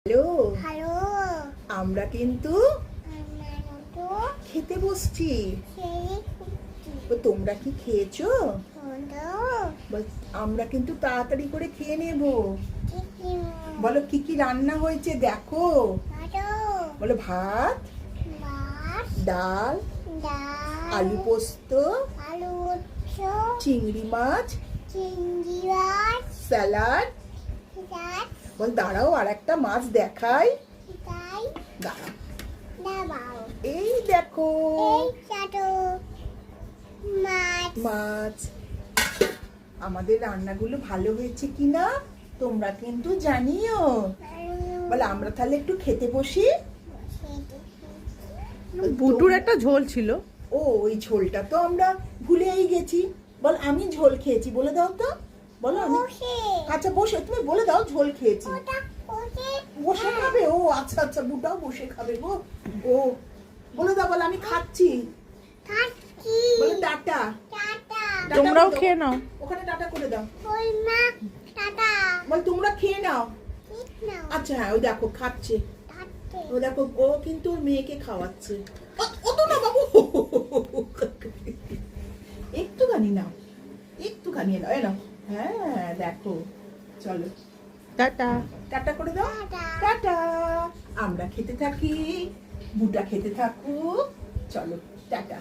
Hello hello আমরা কিন্তু খেতে বসছি। তো তোমরা কি খেয়েছো? আমরা কিন্তু তাড়াতাড়ি করে খেয়ে নেব। বলো কি কি রান্না হয়েছে দেখো। বলো ভাত, ডাল, আলু পোস্ত, চিংড়ি মাছ, স্যালাড। বল দাঁড়াও আর একটা মাছ দেখাই। দাঁড়াও এই দেখো মাছ। আমাদের রান্নাগুলো ভালো হয়েছে কিনা তোমরা কিন্তু জানিও। বলে আমরা তাহলে একটু খেতে বসি। বুটুর একটা ঝোল ছিল। ও ওই ঝোলটা তো আমরা ভুলেই গেছি। বল আমি ঝোল খেয়েছি বলে দাও তো। বলো আমি। আচ্ছা বসে তুমি বলে দাও ঝোল খেয়েছি। বসে খাবে? ও আচ্ছা আচ্ছা বুটাও বসে খাবে গো। ও বলে দাও বলে আমি খাচ্ছি। বলে টাটা। তোমরাও খেয়ে নাও। ওখানে টাটা করে দাও। বল তোমরা খেয়ে নাও। আচ্ছা হ্যাঁ ওই দেখো খাচ্ছে। ও দেখো ও কিন্তু ওর মেয়েকে খাওয়াচ্ছে। ও তো না বাবু একটুখানি নাও, একটুখানি নাও। এ নাও। হ্যাঁ দেখো চলো টাটা। টাটা করে দাও। টাটা। আমরা খেতে থাকি, বুটা খেতে থাকুক। চলো টাটা।